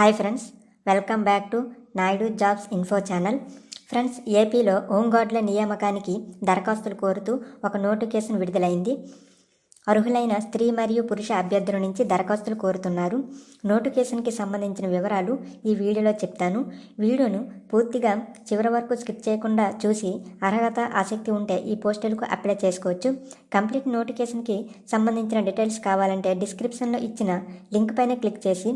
Hi friends, welcome back to Naidu jobs info channel. Friends, ఏపీలో హోంగార్డుల నియామకానికి దరఖాస్తులు కోరుతూ ఒక నోటిఫికేషన్ విడుదలైంది. అర్హులైన స్త్రీ మరియు పురుష అభ్యర్థుల నుంచి దరఖాస్తులు కోరుతున్నారు. నోటిఫికేషన్కి సంబంధించిన వివరాలు ఈ వీడియోలో చెప్తాను. వీడియోను పూర్తిగా చివరి వరకు స్కిప్ చేయకుండా చూసి అర్హత ఆసక్తి ఉంటే ఈ పోస్టులకు అప్లై చేసుకోవచ్చు. కంప్లీట్ నోటిఫికేషన్కి సంబంధించిన డీటెయిల్స్ కావాలంటే డిస్క్రిప్షన్లో ఇచ్చిన లింక్ పైన క్లిక్ చేసి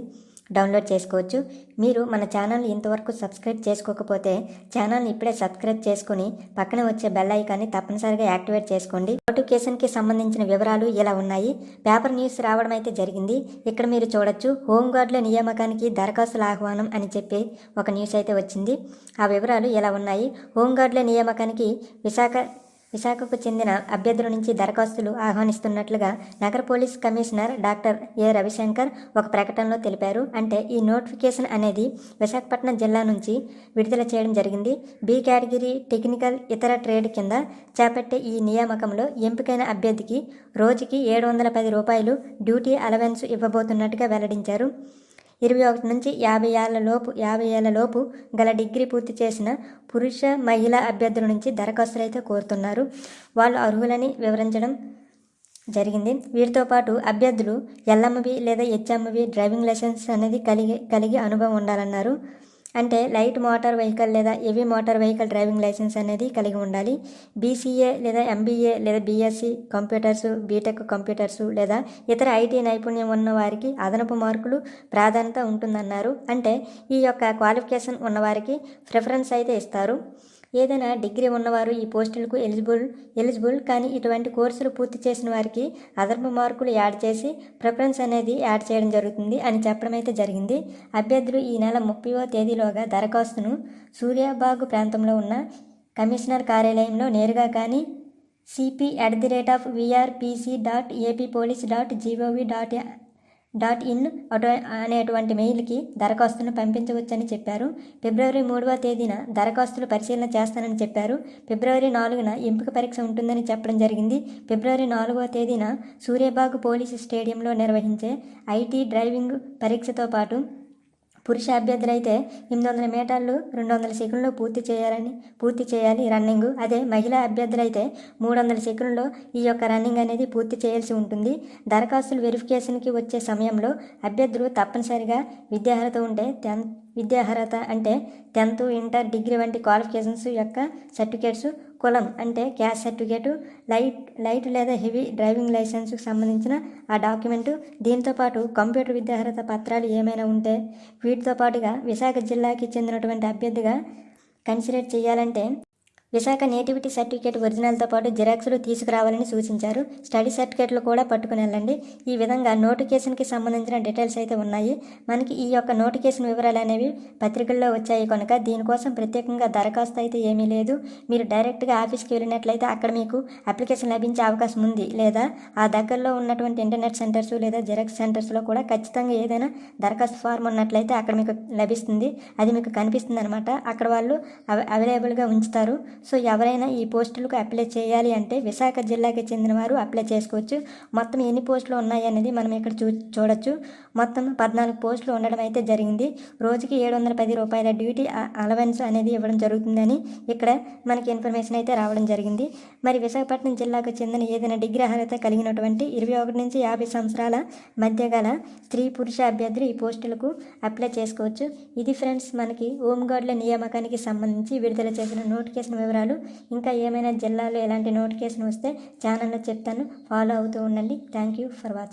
డౌన్లోడ్ చేసుకోవచ్చు. మీరు మన ఛానల్ని ఇంతవరకు సబ్స్క్రైబ్ చేసుకోకపోతే ఛానల్ని ఇప్పుడే సబ్స్క్రైబ్ చేసుకుని పక్కన వచ్చే బెల్ ఐకాన్ని తప్పనిసరిగా యాక్టివేట్ చేసుకోండి. నోటిఫికేషన్కి సంబంధించిన వివరాలు ఇలా ఉన్నాయి. పేపర్ న్యూస్ రావడం అయితే జరిగింది. ఇక్కడ మీరు చూడొచ్చు, హోంగార్డుల నియామకానికి దరఖాస్తుల ఆహ్వానం అని చెప్పి ఒక న్యూస్ అయితే వచ్చింది. ఆ వివరాలు ఇలా ఉన్నాయి. హోంగార్డుల నియామకానికి విశాఖకు చెందిన అభ్యర్థుల నుంచి దరఖాస్తులు ఆహ్వానిస్తున్నట్లుగా నగర పోలీస్ కమిషనర్ డాక్టర్ ఏ రవిశంకర్ ఒక ప్రకటనలో తెలిపారు. అంటే ఈ నోటిఫికేషన్ అనేది విశాఖపట్నం జిల్లా నుంచి విడుదల చేయడం జరిగింది. బి కేటగిరీ టెక్నికల్ ఇతర ట్రేడ్ కింద చేపట్టే ఈ నియామకంలో ఎంపికైన అభ్యర్థికి రోజుకి 710 రూపాయలు డ్యూటీ అలవెన్స్ ఇవ్వబోతున్నట్టుగా వెల్లడించారు. 21 నుంచి 50 ఏళ్ల లోపు గల డిగ్రీ పూర్తి చేసిన పురుష మహిళా అభ్యర్థుల నుంచి దరఖాస్తులు అయితే కోరుతున్నారు. వాళ్ళు అర్హులని వివరించడం జరిగింది. వీటితో పాటు అభ్యర్థులు ఎల్ఎంవి లేదా హెచ్ఎంవి డ్రైవింగ్ లైసెన్స్ అనేది కలిగి అనుభవం ఉండాలన్నారు. అంటే లైట్ మోటార్ వెహికల్ లేదా heavy motor vehicle driving licence అనేది కలిగి ఉండాలి. బీసీఏ లేదా ఎంబీఏ లేదా బీఎస్సీ కంప్యూటర్సు, బీటెక్ కంప్యూటర్సు లేదా ఇతర ఐటీ నైపుణ్యం ఉన్న వారికి అదనపు మార్కులు ప్రాధాన్యత ఉంటుందన్నారు. అంటే ఈ యొక్క క్వాలిఫికేషన్ ఉన్నవారికి ప్రిఫరెన్స్ అయితే ఇస్తారు. ఏదైనా డిగ్రీ ఉన్నవారు ఈ పోస్టులకు ఎలిజిబుల్ కానీ ఇటువంటి కోర్సులు పూర్తి చేసిన వారికి అదనపు మార్కులు యాడ్ చేసి ప్రిఫరెన్స్ అనేది యాడ్ చేయడం జరుగుతుంది అని చెప్పడం అయితే జరిగింది. అభ్యర్థులు ఈ నెల 30వ తేదీలోగా దరఖాస్తును సూర్యాబాగు ప్రాంతంలో ఉన్న కమిషనర్ కార్యాలయంలో నేరుగా కానీ cp@appolice.ap.gov.in అనేటువంటి మెయిల్కి దరఖాస్తును పంపించవచ్చని చెప్పారు. ఫిబ్రవరి 3వ తేదీన దరఖాస్తులు పరిశీలన చేస్తానని చెప్పారు. ఫిబ్రవరి 4న ఎంపిక పరీక్ష ఉంటుందని చెప్పడం జరిగింది. ఫిబ్రవరి 4వ తేదీన సూర్యాబాగు పోలీసు స్టేడియంలో నిర్వహించే ఐటీ డ్రైవింగ్ పరీక్షతో పాటు పురుష అభ్యర్థులైతే 800 మీటర్లు 200 సెకండ్లో పూర్తి చేయాలి రన్నింగ్. అదే మహిళా అభ్యర్థులైతే 300 సెకండ్లో ఈ యొక్క రన్నింగ్ అనేది పూర్తి చేయాల్సి ఉంటుంది. దరఖాస్తులు వెరిఫికేషన్కి వచ్చే సమయంలో అభ్యర్థులు తప్పనిసరిగా విద్యార్హత అంటే 10th, ఇంటర్, డిగ్రీ వంటి క్వాలిఫికేషన్స్ యొక్క సర్టిఫికేట్స్, కులం అంటే క్యాస్ట్ సర్టిఫికేటు, లైట్ లేదా హెవీ డ్రైవింగ్ లైసెన్స్కి సంబంధించిన ఆ డాక్యుమెంటు, దీంతోపాటు కంప్యూటర్ విద్యార్హత పత్రాలు ఏమైనా ఉంటే వీటితో పాటుగా విశాఖ జిల్లాకి చెందినటువంటి అభ్యర్థిగా కన్సిడర్ చేయాలంటే విశాఖ నేటివిటీ సర్టిఫికేట్ ఒరిజినల్తో పాటు జిరాక్స్లు తీసుకురావాలని సూచించారు. స్టడీ సర్టిఫికేట్లు కూడా పట్టుకుని వెళ్ళండి. ఈ విధంగా నోటిఫికేషన్కి సంబంధించిన డీటెయిల్స్ అయితే ఉన్నాయి. మనకి ఈ యొక్క నోటిఫికేషన్ వివరాలు అనేవి పత్రికల్లో వచ్చాయి కనుక దీనికోసం ప్రత్యేకంగా దరఖాస్తు అయితే ఏమీ లేదు. మీరు డైరెక్ట్గా ఆఫీస్కి వెళ్ళినట్లయితే అక్కడ మీకు అప్లికేషన్ లభించే అవకాశం ఉంది. లేదా ఆ దగ్గరలో ఉన్నటువంటి ఇంటర్నెట్ సెంటర్స్ లేదా జిరాక్స్ సెంటర్స్లో కూడా ఖచ్చితంగా ఏదైనా దరఖాస్తు ఫార్మ్ ఉన్నట్లయితే అక్కడ మీకు లభిస్తుంది. అది మీకు కనిపిస్తుంది అనమాట. అక్కడ వాళ్ళు అవైలబుల్గా ఉంచుతారు. సో ఎవరైనా ఈ పోస్టులకు అప్లై చేయాలి అంటే విశాఖ జిల్లాకి చెందిన వారు అప్లై చేసుకోవచ్చు. మొత్తం ఎన్ని పోస్టులు ఉన్నాయి అనేది మనం ఇక్కడ చూడొచ్చు. మొత్తం 14 పోస్టులు ఉండడం అయితే జరిగింది. రోజుకి 710 రూపాయల డ్యూటీ అలవెన్స్ అనేది ఇవ్వడం జరుగుతుందని ఇక్కడ మనకి ఇన్ఫర్మేషన్ అయితే రావడం జరిగింది. మరి విశాఖపట్నం జిల్లాకు చెందిన ఏదైనా డిగ్రీ అర్హత కలిగినటువంటి 21 నుంచి 50 సంవత్సరాల మధ్య గల స్త్రీ పురుష అభ్యర్థులు ఈ పోస్టులకు అప్లై చేసుకోవచ్చు. ఇది ఫ్రెండ్స్, మనకి హోంగార్డుల నియామకానికి సంబంధించి విడుదల చేసిన నోటిఫికేషన్ వివరాలు. ఇంకా ఏమైనా జిల్లాలో ఎలాంటి నోటిఫికేషన్ వస్తే ఛానల్లో చెప్తాను. ఫాలో అవుతూ ఉండండి. Thank you for watching.